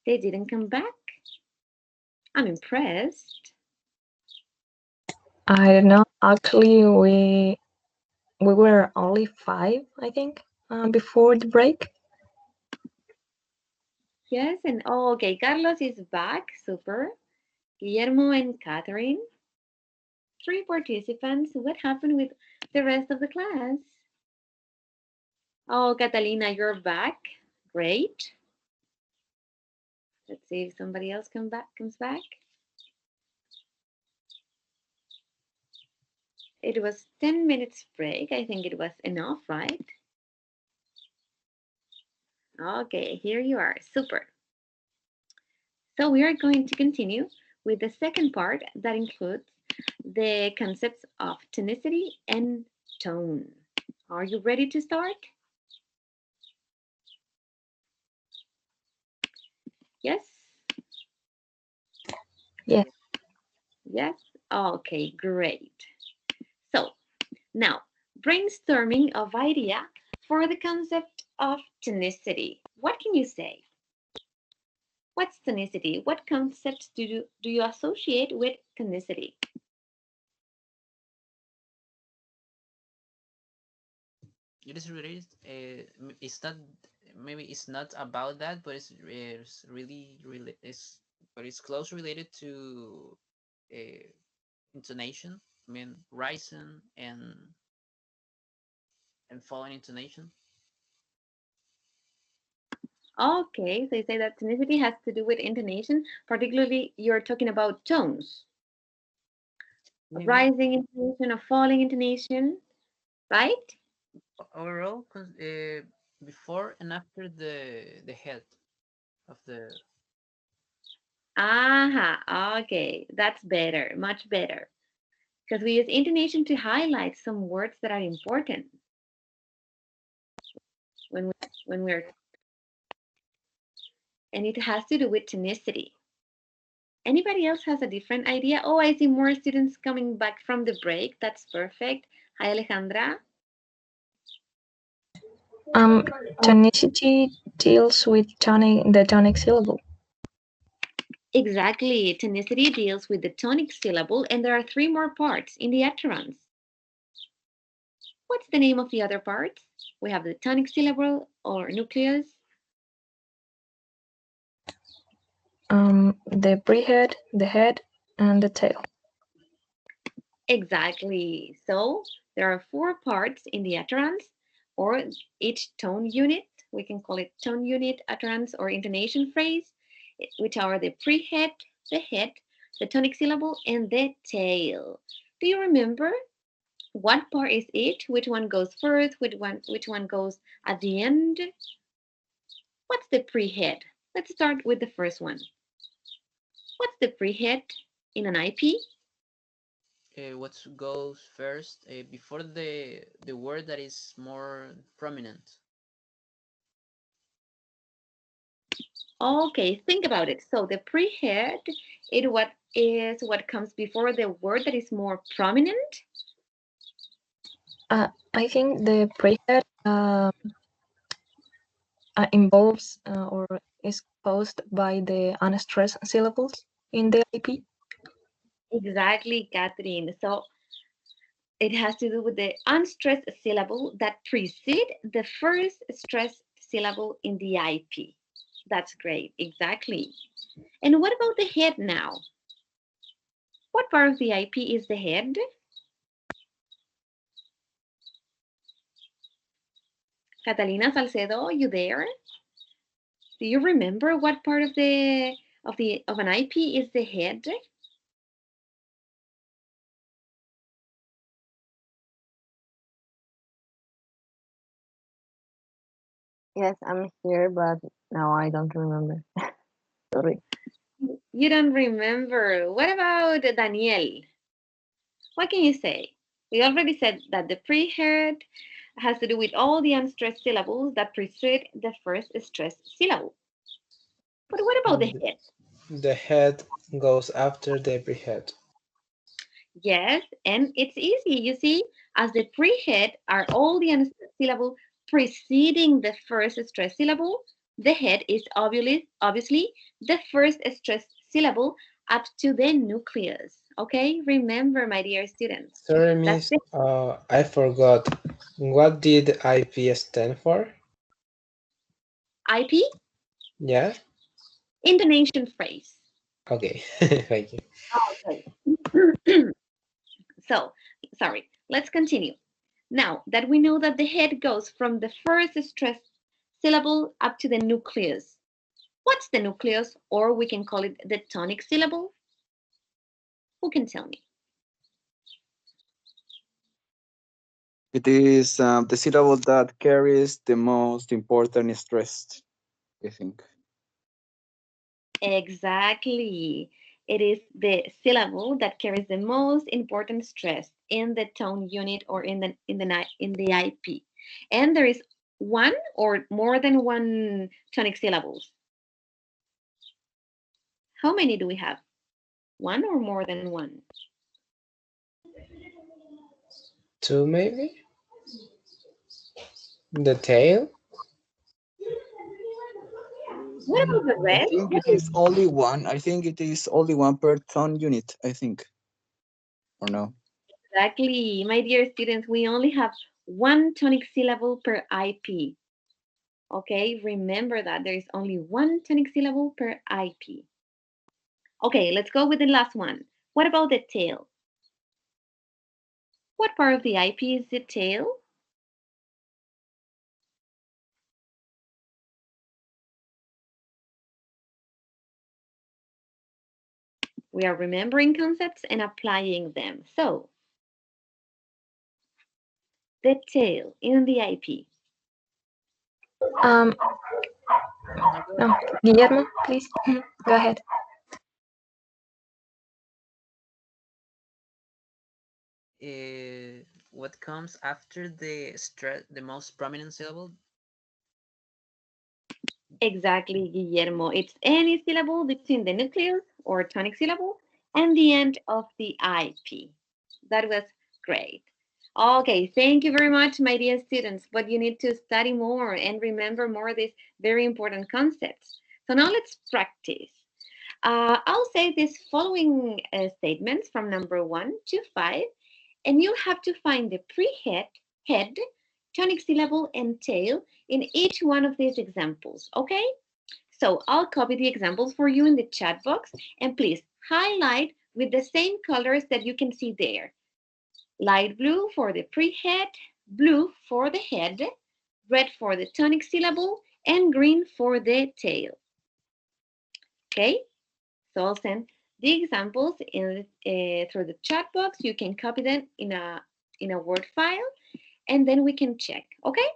They didn't come back. I'm impressed. I don't know. Actually, we were only 5, I think, before the break. Yes, and oh, okay, Carlos is back. Super. Guillermo and Catherine. 3 participants. What happened with the rest of the class? Oh, Catalina, you're back. Great. Let's see if somebody else comes back. It was 10 minutes break. I think it was enough, right? Okay, here you are. Super. So we are going to continue with the second part that includes the concepts of tonicity and tone. Are you ready to start? Yes? Yes. Yes? Okay, great. So now, brainstorming of idea for the concept of tonicity. What can you say? What's tonicity? What concepts do you associate with tonicity? It is related. It's not. Maybe it's not about that, but it's really It's but it's close related to uh, intonation. I mean, rising and falling intonation. Okay, so you say that tonicity has to do with intonation, particularly you're talking about tones, Maybe rising intonation or falling intonation, right? overall, before and after the head of the. Aha, okay, that's better, much better. Because we use intonation to highlight some words that are important when we're, and it has to do with tonicity. Anybody else has a different idea? Oh, I see more students coming back from the break. That's perfect. Hi, Alejandra. Um, Tonicity deals with the tonic syllable. Exactly. Tonicity deals with the tonic syllable, and there are 3 more parts in the utterance. What's the name of the other parts? We have the tonic syllable or nucleus. The prehead, the head, and the tail. Exactly. So there are 4 parts in the utterance, or each tone unit. We can call it tone unit, utterance, or intonation phrase, which are the prehead, the head, the tonic syllable, and the tail. Do you remember what part is it? Which one goes first? Which one goes at the end? What's the prehead? Let's start with the first one. What's the prehead in an IP? What goes first before the word that is more prominent. Okay, think about it. So the prehead is what comes before the word that is more prominent. I think the prehead involves or is caused by the unstressed syllables in the IP. Exactly, Catherine. So it has to do with the unstressed syllable that precede the first stressed syllable in the IP. That's great, exactly. And what about the head now? What part of the IP is the head? Catalina Salcedo, you there? Do you remember what part of an IP is the head? Yes, I'm here, but now I don't remember. Sorry. You don't remember. What about Daniel? What can you say? We already said that the prehead has to do with all the unstressed syllables that precede the first stressed syllable. But what about the head? The head goes after the prehead. Yes, and it's easy. You see, as the prehead are all the unstressed syllable preceding the first stressed syllable, The head is obviously the first stressed syllable up to the nucleus. Okay, remember, my dear students. Sorry, That's Miss. the I forgot. What did IP stand for? IP Yeah? intonation phrase. Okay. Thank you. Okay. So, sorry, let's continue. Now that we know that the head goes from the first stressed syllable up to the nucleus, what's the nucleus? Or we can call it the tonic syllable. Who can tell me? It is the syllable that carries the most important stress, I think. Exactly. It is the syllable that carries the most important stress in the tone unit or in the IP. And there is one or more than one tonic syllables. How many do we have? One or more than one? Two, maybe? The tail? What about the I red? think What it is is only one. I think it is only one per ton unit, I think. Or no? exactly, my dear students? We only have one tonic syllable per IP. Okay, remember that there is only one tonic syllable per IP. Okay, let's go with the last one. What about the tail? What part of the IP is the tail? We are remembering concepts and applying them. So, the tail in the IP. Um, No, go no, ahead. Guillermo, please go ahead. What comes after the most prominent syllable? Exactly, Guillermo. It's any syllable between the nucleus or tonic syllable and the end of the IP. That was great. Okay, thank you very much, my dear students. But you need to study more and remember more these very important concepts. So now let's practice. I'll say these following statements from number 1 to 5, and you'll have to find the pre-head, head, tonic syllable, and tail in each one of these examples, okay? So I'll copy the examples for you in the chat box, and please highlight with the same colors that you can see there. Light blue for the pre-head, blue for the head, red for the tonic syllable, and green for the tail. Okay? So I'll send the examples through the chat box. You can copy them in a Word file, and then we can check. Okay?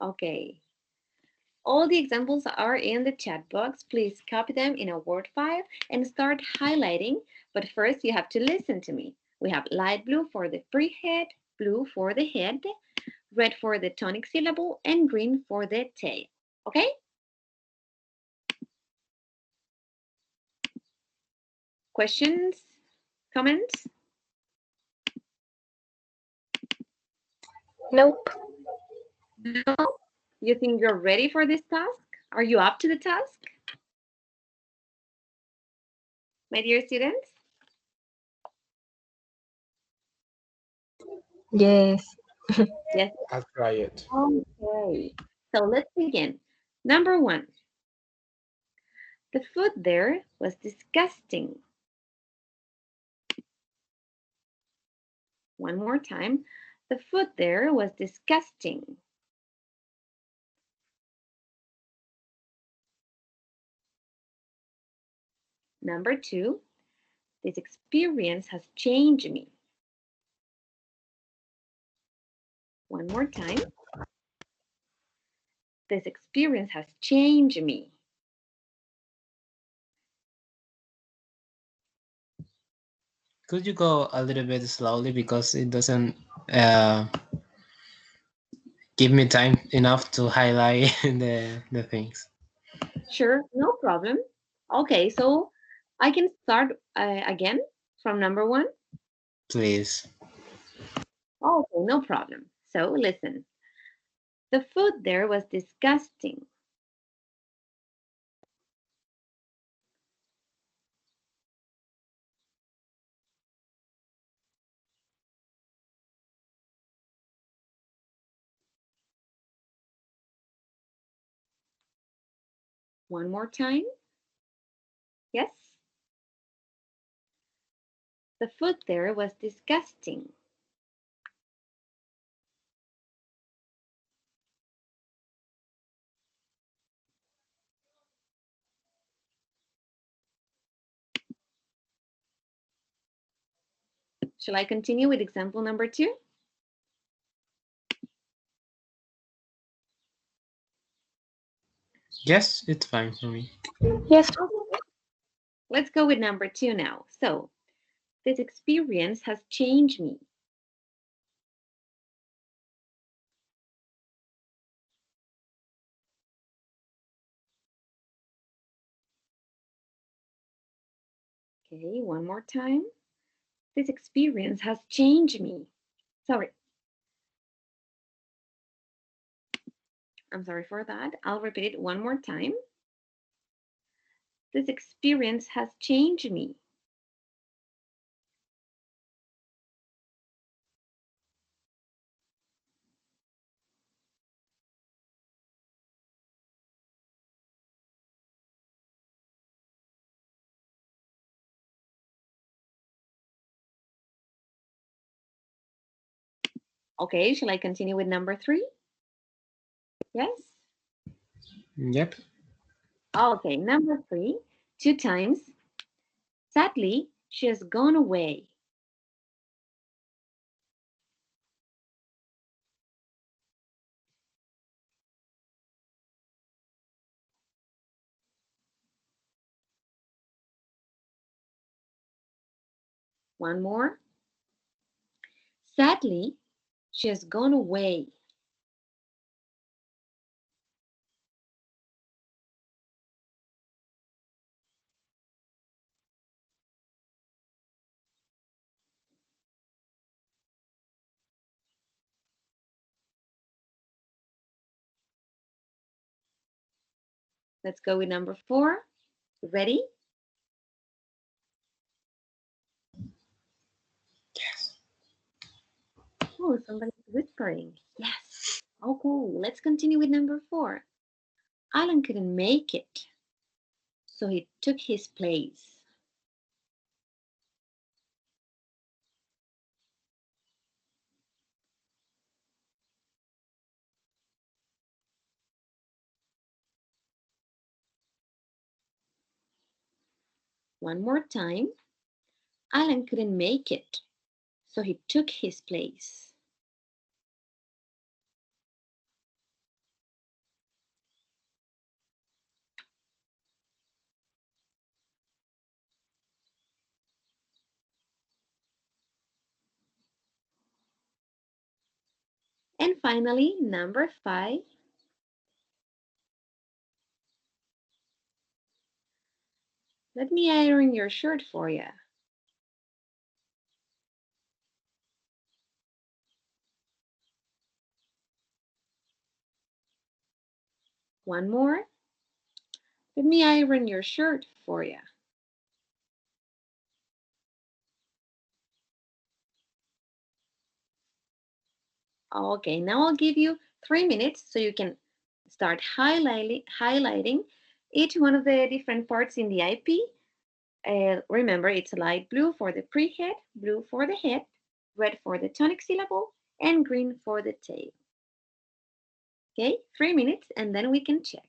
Okay. All the examples are in the chat box. Please copy them in a Word file and start highlighting. But first, you have to listen to me. We have light blue for the pre-head, blue for the head, red for the tonic syllable, and green for the tail. Okay? Questions? Comments? Nope. No? You think you're ready for this task? Are you up to the task, my dear students? Yes. Yes. I'll try it. Okay. So let's begin. Number 1. The food there was disgusting. One more time. The food there was disgusting. Number 2. This experience has changed me. One more time. This experience has changed me. Could you go a little bit slowly because it doesn't uh, give me time enough to highlight the things. Sure, no problem. Okay, so I can start again from number one. Please. Okay, no problem. So listen. The food there was disgusting. One more time. Yes? The food there was disgusting. Shall I continue with example number two? Yes, it's fine for me. Yes. Okay. Let's go with number two now. So, this experience has changed me. Okay, one more time. This experience has changed me. Sorry, I'm sorry for that. I'll repeat it one more time. This experience has changed me. Okay, shall I continue with number three? Yes? Yep. Okay, number three, two times. Sadly, she has gone away. One more. Sadly, she has gone away. Let's go with number four. Ready? Yes. Oh, somebody's whispering. Yes. Okay, let's continue with number four. Alan couldn't make it, so he took his place. One more time. Alan couldn't make it, so he took his place. And finally, number five. Let me iron your shirt for you. One more. Let me iron your shirt for you. Okay, now I'll give you 3 minutes so you can start highlighting each one of the different parts in the IP. Remember, it's light blue for the pre-head, blue for the head, red for the tonic syllable, and green for the tail. Okay, 3 minutes, and then we can check.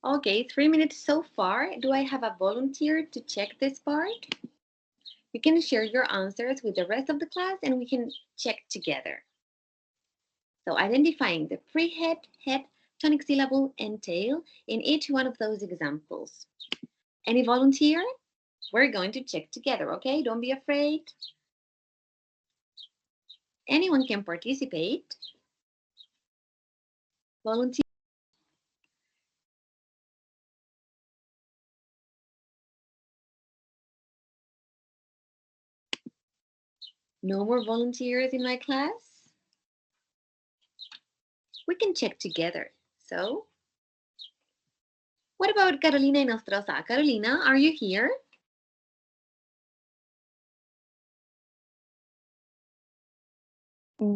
Okay, 3 minutes so far. Do I have a volunteer to check this part? You can share your answers with the rest of the class and we can check together. So identifying the pre-head, head, tonic syllable, and tail in each one of those examples. Any volunteer? We're going to check together, okay? Don't be afraid. Anyone can participate. Volunteer. No more volunteers in my class? We can check together. So, what about Carolina Nostrosa? Carolina, are you here?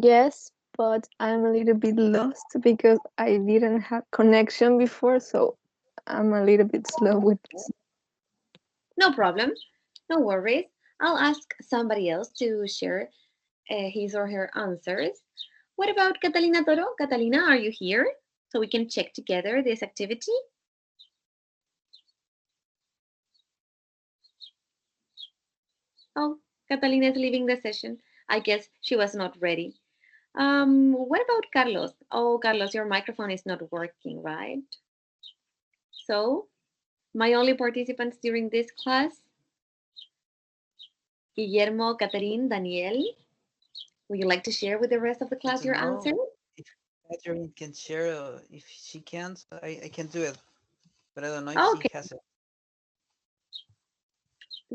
Yes, but I'm a little bit lost because I didn't have connection before, so I'm a little bit slow with this. No problem. No worries. I'll ask somebody else to share his or her answers. What about Catalina Toro? Catalina, are you here? So we can check together this activity. Oh, Catalina is leaving the session. I guess she was not ready. What about Carlos? Oh, Carlos, your microphone is not working, right? So, my only participants during this class, Guillermo, Catherine, Daniel. Would you like to share with the rest of the I class don't your know answer? if Catherine can share. If she can't, I can do it. But I don't know if she Okay, has it.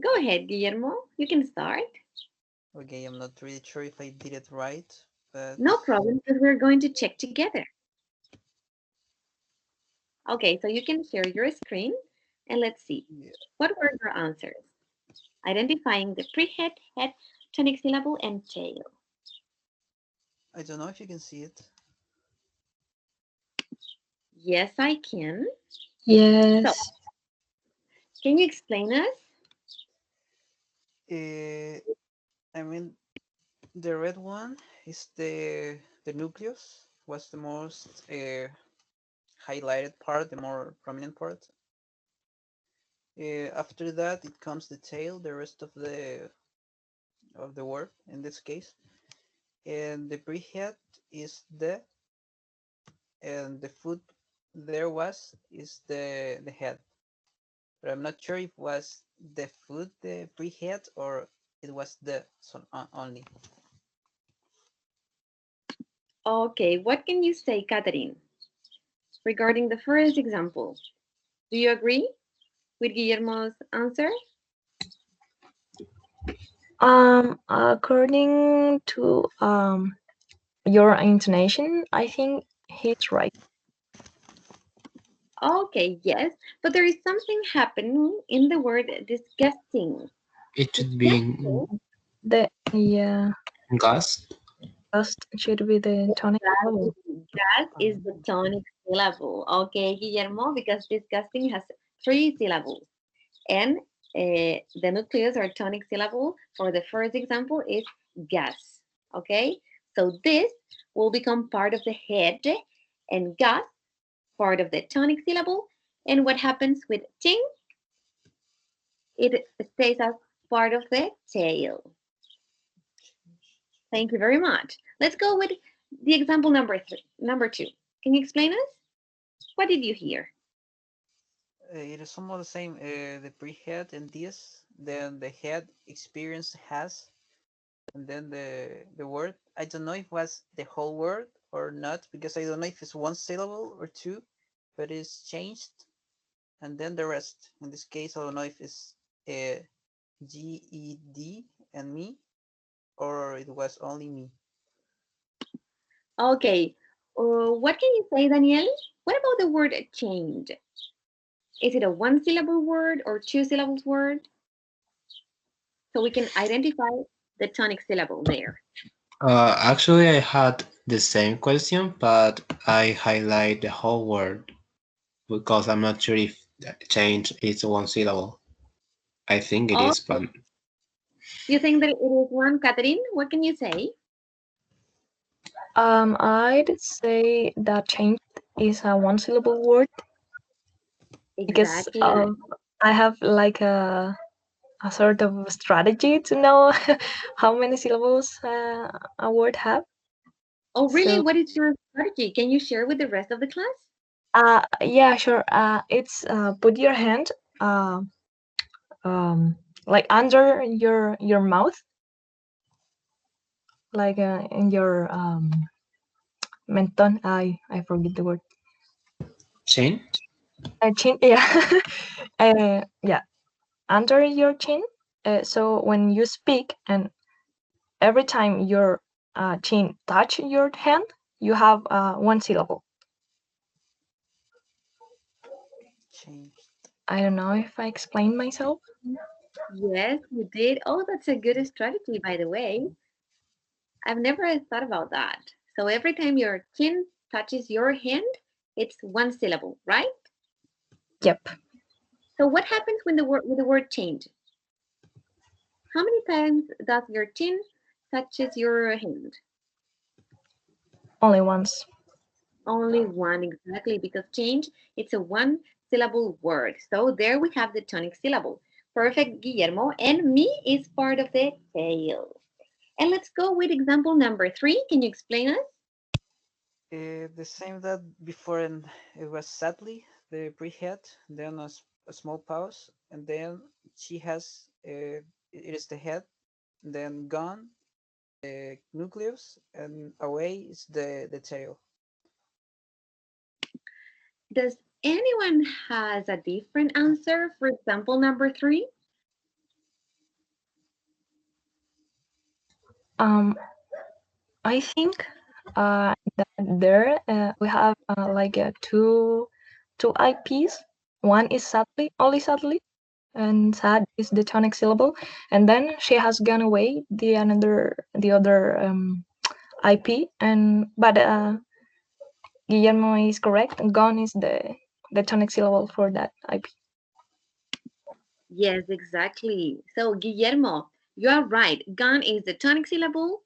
go ahead, Guillermo. You can start. Okay, I'm not really sure if I did it right, but No problem, because we're going to check together. Okay, so you can share your screen and let's see. yeah, What were your answers? Identifying the pre-head, head, tonic syllable, and tail. I don't know if you can see it. Yes, I can. So, Yes. can you explain us? I mean, the red one is the nucleus was the most highlighted part, the more prominent part. After that, it comes the tail, the rest of the word in this case, and the pre-head is the, and the foot there was is the head. But I'm not sure if it was the foot the pre-head or it was the so, only. Okay, what can you say, Catherine, regarding the first example? Do you agree with Guillermo's answer? According to your intonation, I think he's right. Okay, yes, but there is something happening in the word disgusting. It should be Disgusting. The yeah, gas. first should be the tonic syllable. Gas is the tonic syllable. Okay, Guillermo, because disgusting has 3 syllables. And the nucleus or tonic syllable for the first example is gas. Okay, so this will become part of the head and gas part of the tonic syllable. And what happens with ting? It stays as part of the tail. Thank you very much. Let's go with the example number 2. Can you explain us? What did you hear? It is somewhat the same. The pre-head and this, then the head experience has, and then the word. I don't know if it was the whole word or not because I don't know if it's one syllable or two, but it's changed, and then the rest. In this case, I don't know if it's GED and me or it was only me. Okay. What can you say, Daniel? What about the word change? Is it a 1 syllable word or 2 syllables word? So we can identify the tonic syllable there. Actually, I had the same question, but I highlight the whole word because I'm not sure if change is one syllable. I think it Oh, is, but you think that it is one, Catherine? What can you say? I'd say that change is a one syllable word. because Exactly. I have like a sort of strategy to know how many syllables a word have. Oh, really? So What is your strategy? Can you share with the rest of the class? yeah, sure. It's put your hand uh, um, like under your mouth, like in your menton. I forget the word. Chin? Chin. Yeah. Yeah, under your chin. So when you speak, and every time your chin touch your hand, you have one syllable. Changed. I don't know if I explained myself. Yes, you did. Oh, that's a good strategy, by the way. I've never thought about that. So every time your chin touches your hand, it's one syllable, right? Yep, So what happens when the word change? How many times does your chin touches your hand? only once. Only one, exactly, because change, it's a one syllable word. So there we have the tonic syllable. Perfect, Guillermo. And me is part of the tail. And let's go with example number 3. Can you explain us? The same that before, and it was sadly the pre-head, then a small pause, and then she has it is the head, then gone, the nucleus, and away is the tail. Does anyone has a different answer for example number 3? Um, I think that there we have like two IPs. One is sadly, only sadly, and sad is the tonic syllable, and then she has gone away. The other IP, and but Guillermo is correct. Gone is the tonic syllable for that IP. Yes, exactly. So Guillermo, you are right. Gone is the tonic syllable.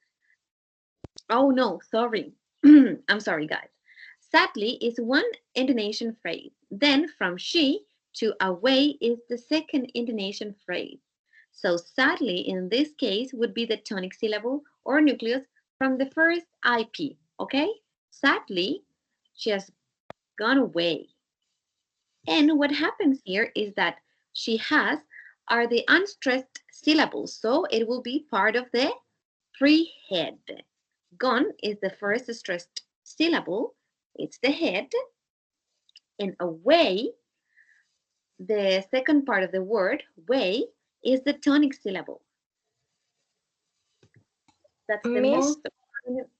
Oh no, sorry. I'm sorry, guys. Sadly is one intonation phrase. Then from she to away is the second intonation phrase. So sadly in this case would be the tonic syllable or nucleus from the first IP. Okay? Sadly, she has gone away. And what happens here is that she has are the unstressed syllables. So it will be part of the pre-head. Gone is the first stressed syllable. It's the head. And away, the second part of the word, way, is the tonic syllable. That's the Miss, most,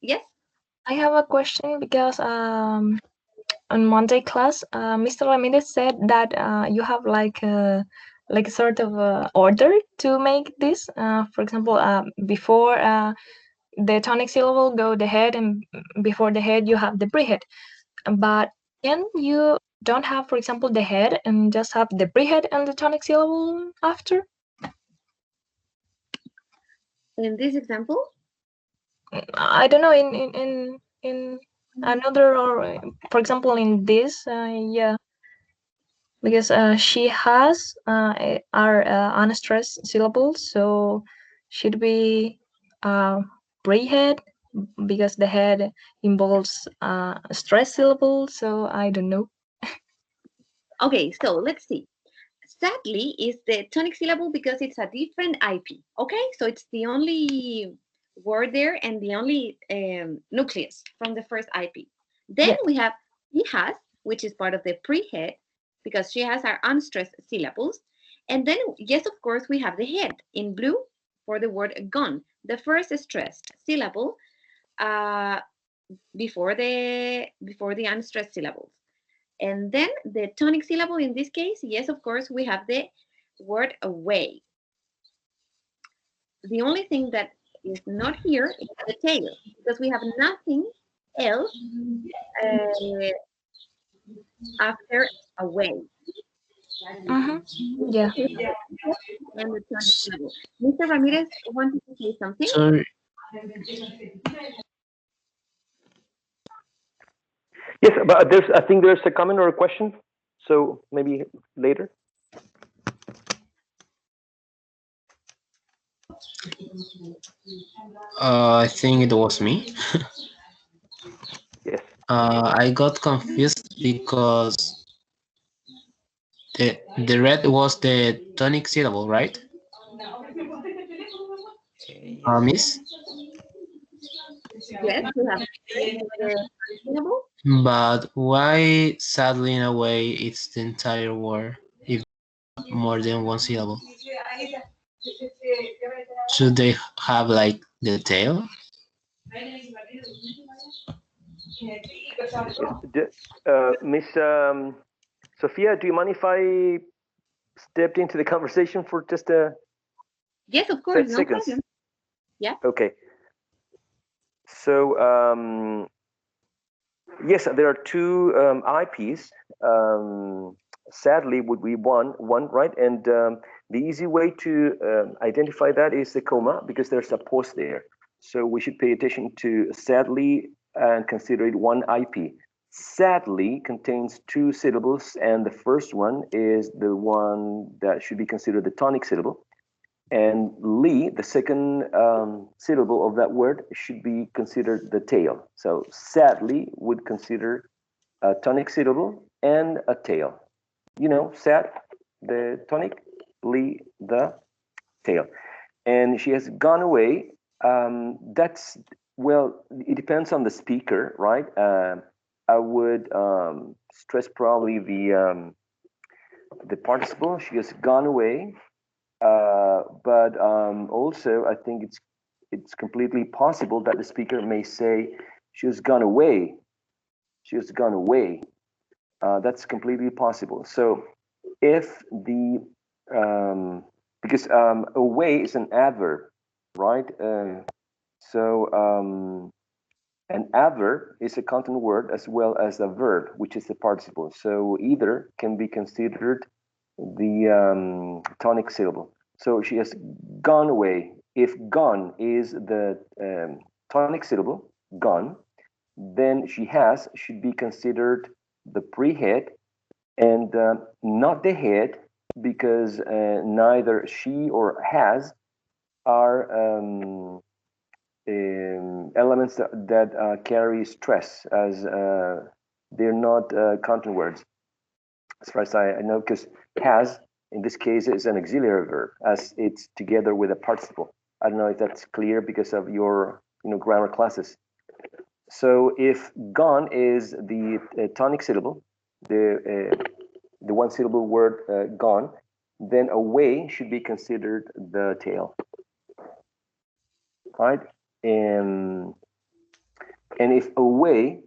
yes? I have a question because on Monday class, Mr. Ramirez said that you have like a sort of order to make this. For example, before the tonic syllable go the head, and before the head you have the prehead. But can you don't have, for example, the head and just have the prehead and the tonic syllable after? In this example, I don't know in another, or for example in this, yeah, because she has are unstressed syllables, so should be uh, pre-head because the head involves stress syllables. So I don't know. okay, so let's see. Sadly is the tonic syllable because it's a different IP. Okay, so it's the only word there and the only nucleus from the first IP. Then Yep. we have he has, which is part of the prehead because she has our unstressed syllables. And then, yes, of course, we have the head in blue for the word gone, the first stressed syllable uh, before the unstressed syllables. And then the tonic syllable in this case, yes, of course, we have the word away. The only thing that is not here is the tail because we have nothing else uh, after away. Mm-hmm. Yeah. And the tonic syllable. Mr. Ramirez wanted to say something. Sorry, Yes, but I think there's a comment or a question. So maybe later. I think it was me. Yes. I got confused because the red was the tonic syllable, right? Yes. Miss? Yes, we have red is the syllable. But why sadly in a way it's the entire word if more than one syllable? Should they have like the tail? Yes. Miss Sophia, do you mind if I stepped into the conversation for just a Yes, of course, no seconds? problem. Yeah. Okay. So yes, there are two IPs. Sadly, would be one, right? And the easy way to identify that is the comma because there's a pause there. So we should pay attention to sadly and consider it one IP. Sadly contains two syllables, and the first one is the one that should be considered the tonic syllable. And li, the second syllable of that word, should be considered the tail. So sadly would consider a tonic syllable and a tail. You know, sad, the tonic, li, the tail. And she has gone away. That's, well, it depends on the speaker, right? I would stress probably the participle. She has gone away. But also, I think it's completely possible that the speaker may say, "She has gone away. She has gone away." That's completely possible. So, if the because away is an adverb, right? So an adverb is a content word as well as a verb, which is the participle. So either can be considered the tonic syllable. So she has gone away. If gone is the tonic syllable, gone, then she has should be considered the prehead and not the head because neither she or has are elements that carry stress as they're not content words as far as I know, because has in this case is an auxiliary verb as it's together with a participle. I don't know if that's clear because of your grammar classes. So if gone is the tonic syllable, the one syllable word gone, then away should be considered the tail, right? And if away,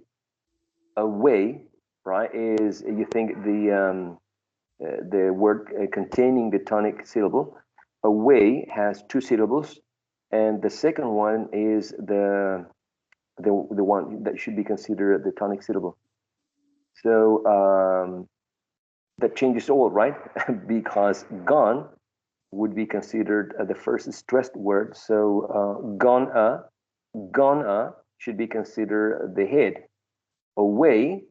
right, is you think the word containing the tonic syllable. Away has two syllables, and the second one is the one that should be considered the tonic syllable. So that changes all, right? Because gone would be considered the first stressed word. So gonna should be considered the head. Away,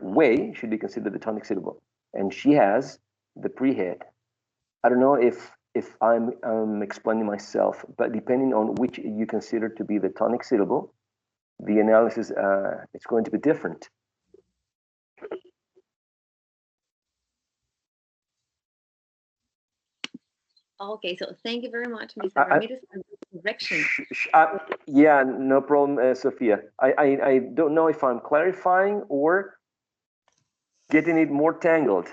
way should be considered the tonic syllable, and she has the prehead. I don't know if I'm explaining myself, but depending on which you consider to be the tonic syllable, the analysis is going to be different. Okay, so thank you very much, Mr. Ramirez, for the correction. Yeah, no problem, Sophia. I don't know if I'm clarifying or getting it more tangled,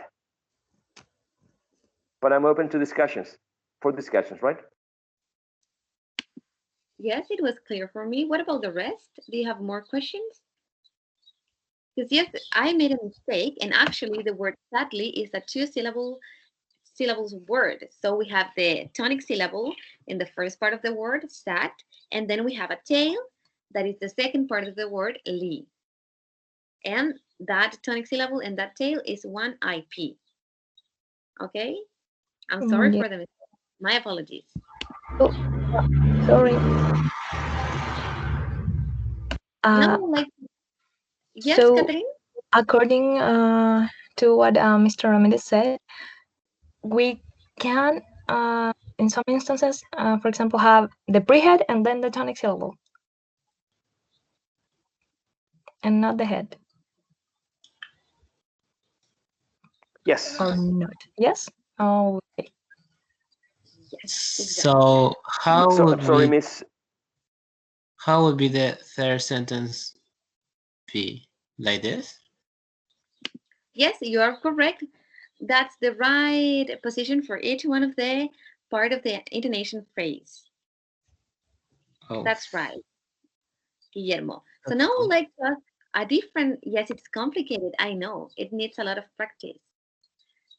but I'm open to discussions, right? Yes, it was clear for me. What about the rest? Do you have more questions? Because yes, I made a mistake, and actually the word sadly is a syllables word. So we have the tonic syllable in the first part of the word, sad, and then we have a tail that is the second part of the word, li. And that tonic syllable and that tail is one IP. Okay? I'm sorry Yeah. for the mistake. My apologies. Oh, sorry. No, like, yes, So Catherine? according to what Mr. Ramirez said, we can, in some instances, for example, have the prehead and then the tonic syllable, and not the head, Yes. or not. Yes? Oh, okay. Yes, exactly. So So, sorry, Miss. how would be the third sentence be? Like this? Yes, you are correct. That's the right position for each one of the part of the intonation phrase. Oh, That's right, Guillermo. So now I would like to ask a different, yes, it's complicated, I know. It needs a lot of practice.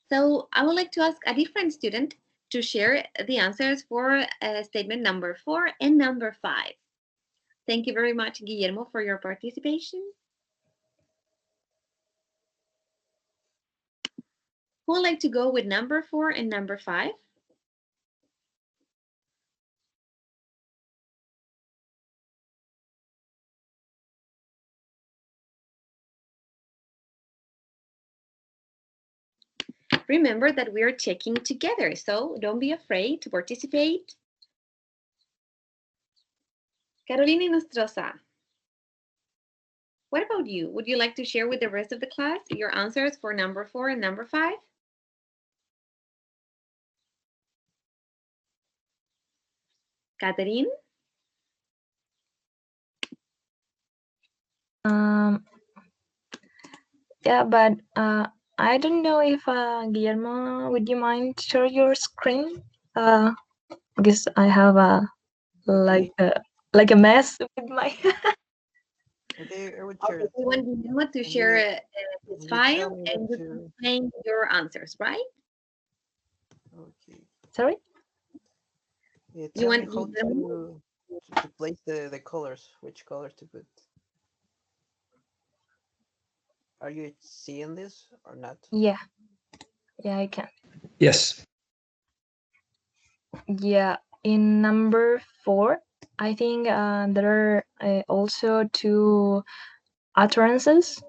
So I would like to ask a different student to share the answers for statement number 4 and number 5. Thank you very much, Guillermo, for your participation. Who would like to go with number 4 and number 5? Remember that we are checking together, so don't be afraid to participate. Carolina Nostrosa, what about you? Would you like to share with the rest of the class your answers for number 4 and number 5? Catherine? Yeah, but I don't know if Guillermo, would you mind share your screen? Because I have like like a mess with my. Okay, I would Okay, share. we want Guillermo to And share you, his you tell file me and what you can to. explain your answers, right? Okay. Sorry. Yeah, You tell me want how Guillermo? to place the colors, which color to put. Are you seeing this or not? Yeah, yeah, I can. Yes. Yeah, in number 4, I think there are also two utterances.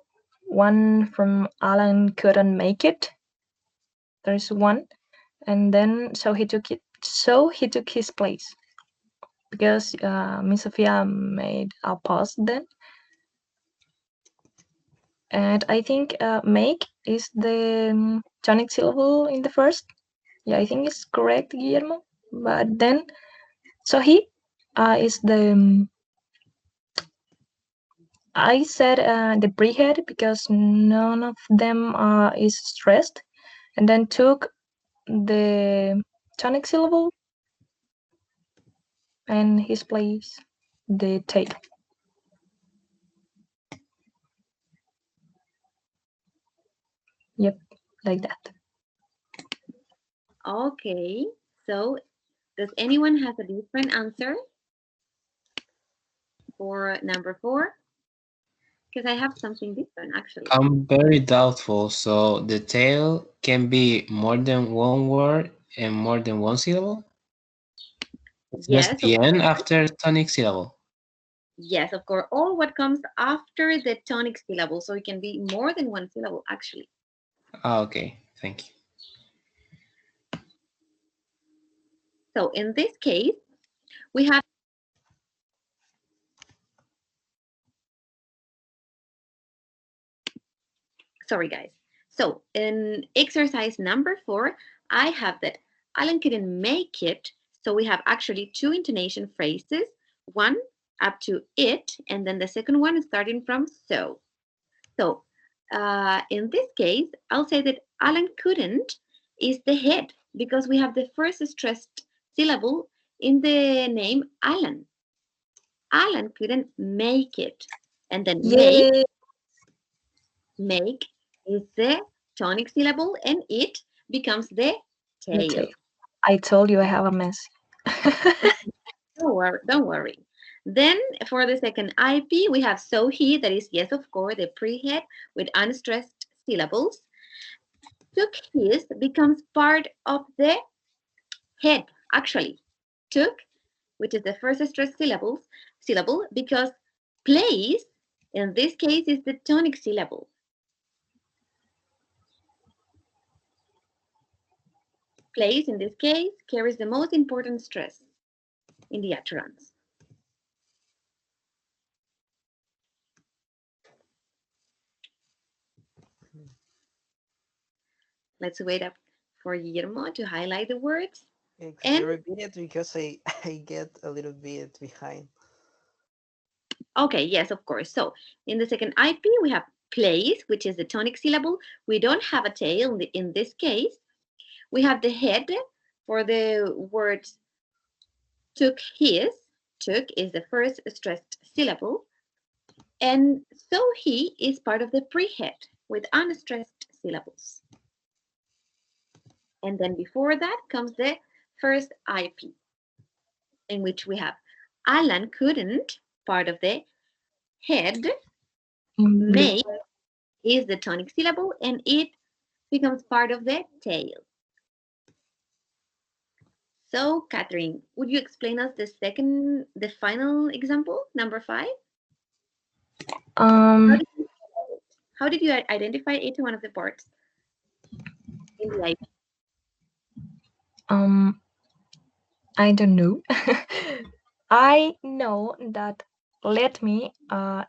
One from Alan couldn't make it. There's one, and then so he took it. So he took his place because Miss Sophia made a pause then, and I think make is the tonic syllable in the first. Yeah, I think it's correct, Guillermo. But then, so he is the. I said the prehead because none of them is stressed, and then took the tonic syllable and his place the tape. Yep, like that. Okay, so does anyone have a different answer for number 4? Because I have something different actually. I'm very doubtful. So the tail can be more than one word and more than one syllable? It's just Yes, of the end course. after tonic syllable. Yes, of course. Or what comes after the tonic syllable. So it can be more than one syllable actually. Ah, okay, thank you. So in this case, we have, sorry guys. So in exercise number 4, I have that Alan couldn't make it. So we have actually two intonation phrases, one up to it, and then the second one starting from so. So in this case, I'll say that Alan couldn't is the head because we have the first stressed syllable in the name Alan. Alan couldn't make it. And then Yeah, make is the tonic syllable and it becomes the the tail. tail. I told you I have a mess. Don't worry. Then for the second IP, we have so he, that is yes, of course, the prehead with unstressed syllables. Took his becomes part of the head, actually. Took, which is the first stressed syllable, because place, in this case, is the tonic syllable. place, in this case, carries the most important stress in the utterance. Let's wait up for Guillermo to highlight the words. Could And you repeat it because I get a little bit behind. okay, yes, of course. So in the second IP, we have place, which is the tonic syllable. We don't have a tail in this case. We have the head for the words took his. Took is the first stressed syllable. And so he is part of the prehead with unstressed syllables. And then before that comes the first IP, in which we have Alan couldn't, part of the head. May is the tonic syllable, and it becomes part of the tail. So, Catherine, would you explain us the final example, number 5? How did you identify each one of the parts in the IP? I don't know. I know that let me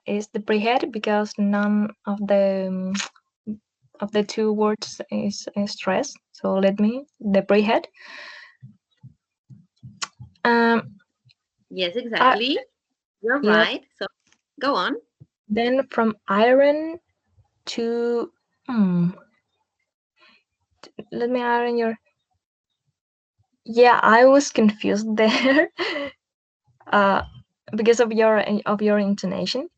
is the prehead because none of the two words is stressed. So let me the prehead. Yes, exactly. You're right. So go on. Then from iron to let me iron your. Yeah, I was confused there. Because of your intonation.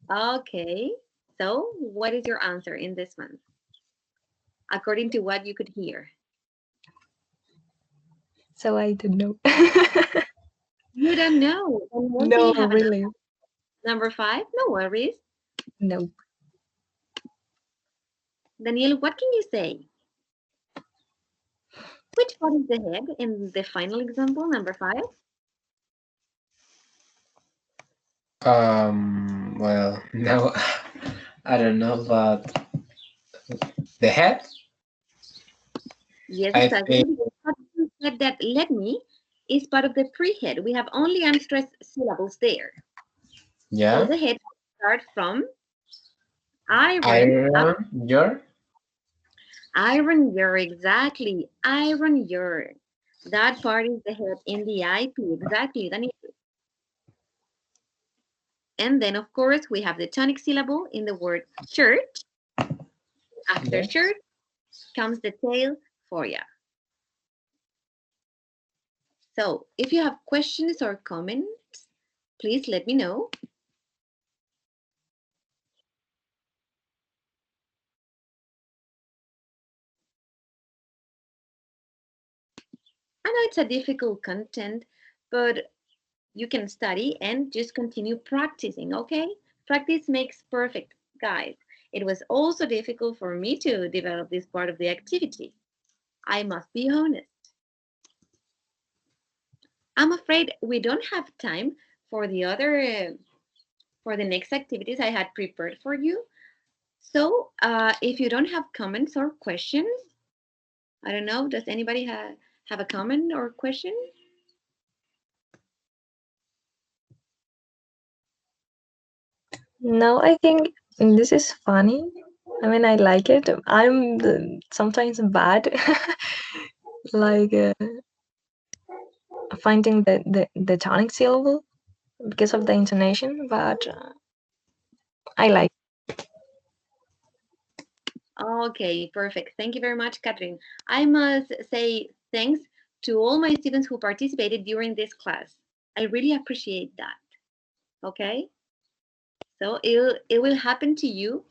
Okay. So what is your answer in this one? According to what you could hear. So I don't know. You don't know. And No, you have really. Number 5, no worries. No. Daniel, what can you say? Which part is the head in the final example, number 5? Well, now I don't know, but the head? Yes, I exactly. think, You said that let me is part of the prehead. We have only unstressed syllables there. yeah. So the head starts from iron. Iron, your? Iron, you're exactly. Iron, you're. That part is the head in the IP. Exactly. And then, of course, we have the tonic syllable in the word shirt. After Yes. shirt comes the tail for ya. So if you have questions or comments, please let me know. I know it's a difficult content, but you can study and just continue practicing, okay? Practice makes perfect, guys. It was also difficult for me to develop this part of the activity. I must be honest. I'm afraid we don't have time for the other, for the next activities I had prepared for you. So if you don't have comments or questions, I don't know, does anybody have a comment or question? No, I think this is funny. I mean, I like it. I'm sometimes bad, like finding the tonic syllable because of the intonation, but I like. Okay, perfect. Thank you very much, Catherine. I must say thanks to all my students who participated during this class. I really appreciate that. Okay? So it will happen to you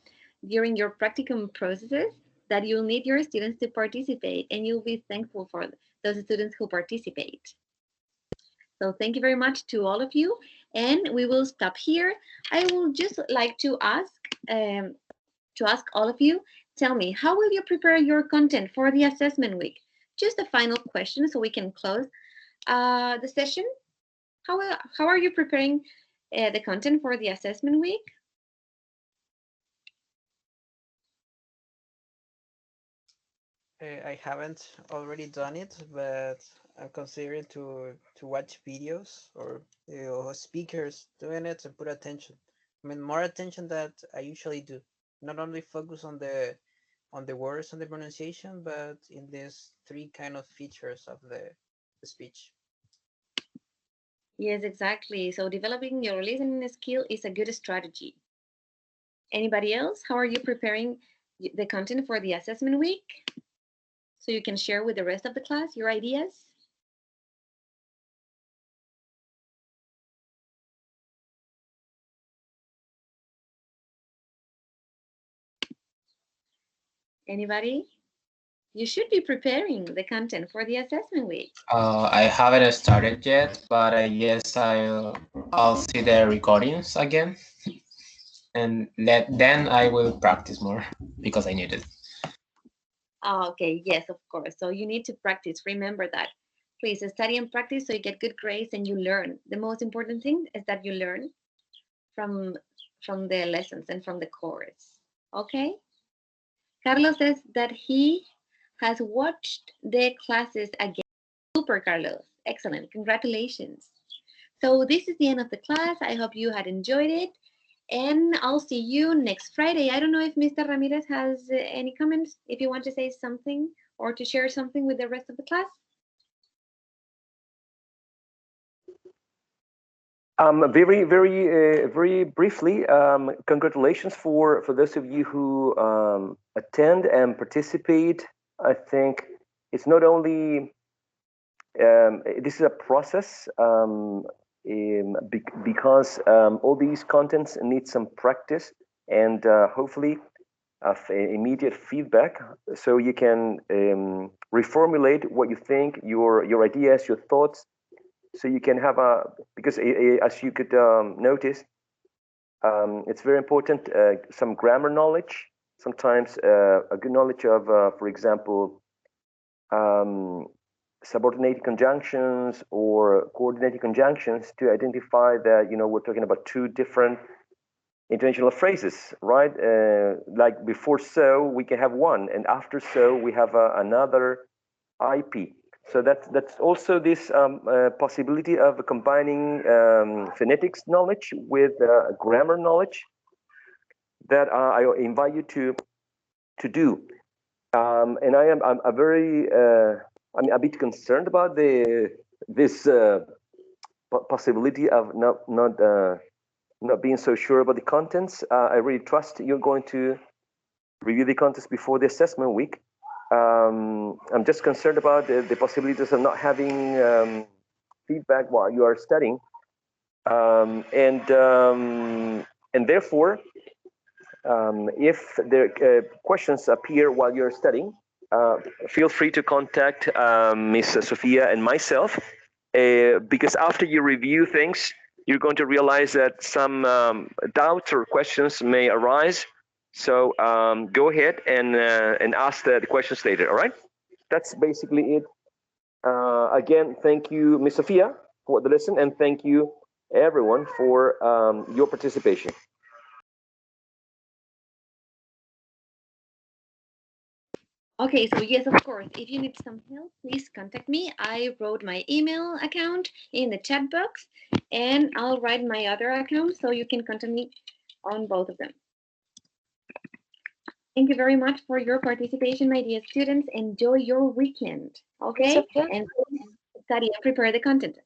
during your practicum processes that you'll need your students to participate and you'll be thankful for those students who participate. So thank you very much to all of you. And we will stop here. I will just like to ask all of you, tell me, how will you prepare your content for the assessment week? Just a final question so we can close the session. How are you preparing the content for the assessment week? I haven't already done it, but I'm considering to watch videos or speakers doing it and put attention. I mean, more attention that I usually do. Not only focus on the words and the pronunciation, but in these three kind of features of the speech. Yes, exactly. So developing your listening skill is a good strategy. Anybody else? How are you preparing the content for the assessment week? So you can share with the rest of the class your ideas? Anybody? You should be preparing the content for the assessment week. I haven't started yet, but I guess I'll see the recordings again, and then I will practice more because I need it. Okay, yes, of course. So you need to practice. Remember that. Please study and practice so you get good grades and you learn. The most important thing is that you learn from from the lessons and from the course. Okay? Carlos says that he has watched the classes again. Super, Carlos. Excellent. Congratulations. So this is the end of the class. I hope you had enjoyed it. And I'll see you next Friday. I don't know if Mr. Ramirez has any comments, if you want to say something or to share something with the rest of the class. Very briefly, congratulations for those of you who attend and participate. I think it's not only this is a process because all these contents need some practice and hopefully immediate feedback, so you can reformulate what you think, your ideas, your thoughts, so you can have a because as you could notice, it's very important some grammar knowledge, sometimes a good knowledge of, for example, um, subordinated conjunctions or coordinated conjunctions to identify that we're talking about two different intentional phrases, right? Like before so we can have one, and after so we have another IP. So that's also this possibility of combining phonetics knowledge with grammar knowledge that I invite you to do. And I'm a very I'm a bit concerned about this possibility of not being so sure about the contents. I really trust you're going to review the contents before the assessment week. I'm just concerned about the possibilities of not having feedback while you are studying, and therefore, if the questions appear while you're studying, feel free to contact Miss Sophia and myself, because after you review things, you're going to realize that some doubts or questions may arise. So go ahead and ask the questions later. All right, that's basically it. Again, thank you, Miss Sophia, for the lesson, and thank you, everyone, for your participation. Okay, so yes, of course, if you need some help, please contact me. I wrote my email account in the chat box, and I'll write my other account so you can contact me on both of them. Thank you very much for your participation, my dear students. Enjoy your weekend, okay? Sophia? And study and prepare the content.